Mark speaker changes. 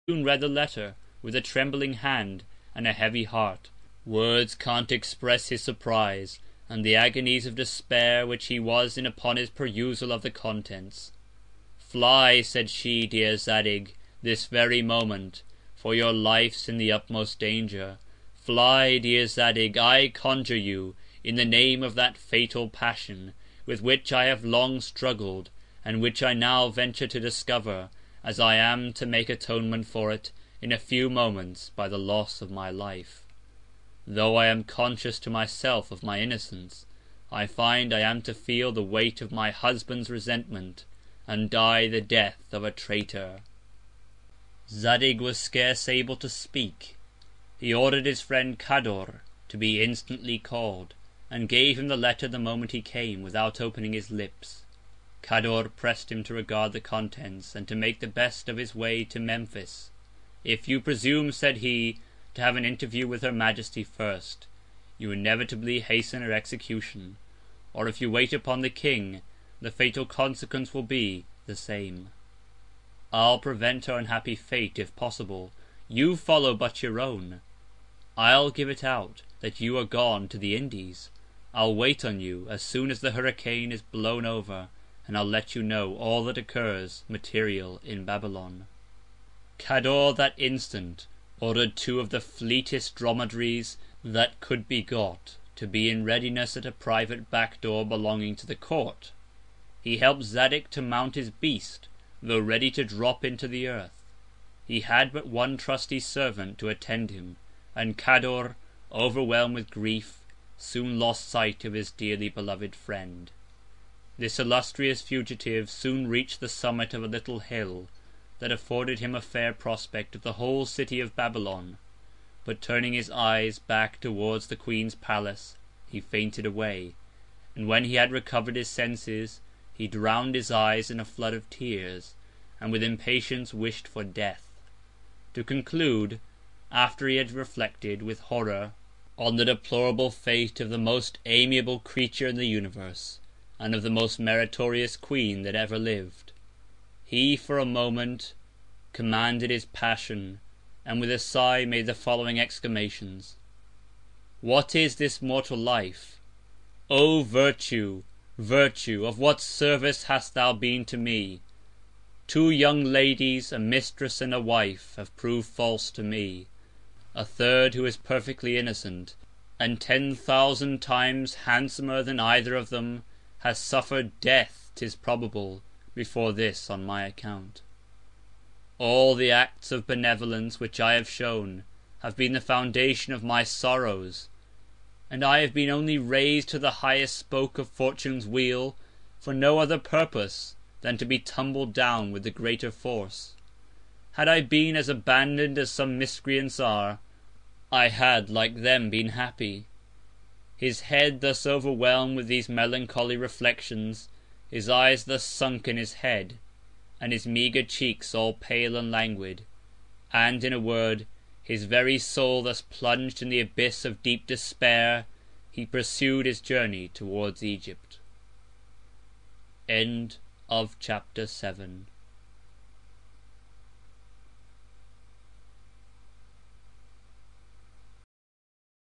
Speaker 1: soon read the letter with a trembling hand and a heavy heart. Words can't express his surprise, and the agonies of despair which he was in upon his perusal of the contents. "Fly," said she, "dear Zadig, this very moment, for your life's in the utmost danger. Fly, dear Zadig, I conjure you, in the name of that fatal passion, with which I have long struggled, and which I now venture to discover, as I am to make atonement for it, in a few moments, by the loss of my life. Though I am conscious to myself of my innocence, I find I am to feel the weight of my husband's resentment, and die the death of a traitor." Zadig was scarce able to speak. He ordered his friend Cador to be instantly called, and gave him the letter the moment he came, without opening his lips. Cador pressed him to regard the contents, and to make the best of his way to Memphis. "If you presume," said he, "to have an interview with her Majesty first, you inevitably hasten her execution; or if you wait upon the king, the fatal consequence will be the same. I'll prevent her unhappy fate, if possible. You follow but your own. I'll give it out that you are gone to the Indies. I'll wait on you as soon as the hurricane is blown over, and I'll let you know all that occurs material in Babylon." Cador that instant ordered 2 of the fleetest dromedaries that could be got to be in readiness at a private back door belonging to the court. He helped Zadig to mount his beast, though ready to drop into the earth. He had but one trusty servant to attend him, and Cador, overwhelmed with grief, soon lost sight of his dearly beloved friend. This illustrious fugitive soon reached the summit of a little hill that afforded him a fair prospect of the whole city of Babylon, but turning his eyes back towards the queen's palace, he fainted away, and when he had recovered his senses, he drowned his eyes in a flood of tears, and with impatience wished for death. To conclude, after he had reflected with horror on the deplorable fate of the most amiable creature in the universe, and of the most meritorious queen that ever lived, he for a moment commanded his passion, and with a sigh made the following exclamations: "What is this mortal life? O virtue, virtue, of what service hast thou been to me? 2 young ladies, a mistress and a wife, have proved false to me. A third, who is perfectly innocent, and 10,000 times handsomer than either of them, has suffered death, 'tis probable, before this on my account. All the acts of benevolence which I have shown have been the foundation of my sorrows, and I have been only raised to the highest spoke of fortune's wheel for no other purpose than to be tumbled down with the greater force. Had I been as abandoned as some miscreants are, I had like them been happy." His head thus overwhelmed with these melancholy reflections, his eyes thus sunk in his head, and his meagre cheeks all pale and languid, and, in a word, his very soul thus plunged in the abyss of deep despair, he pursued his journey towards Egypt. Chapter 7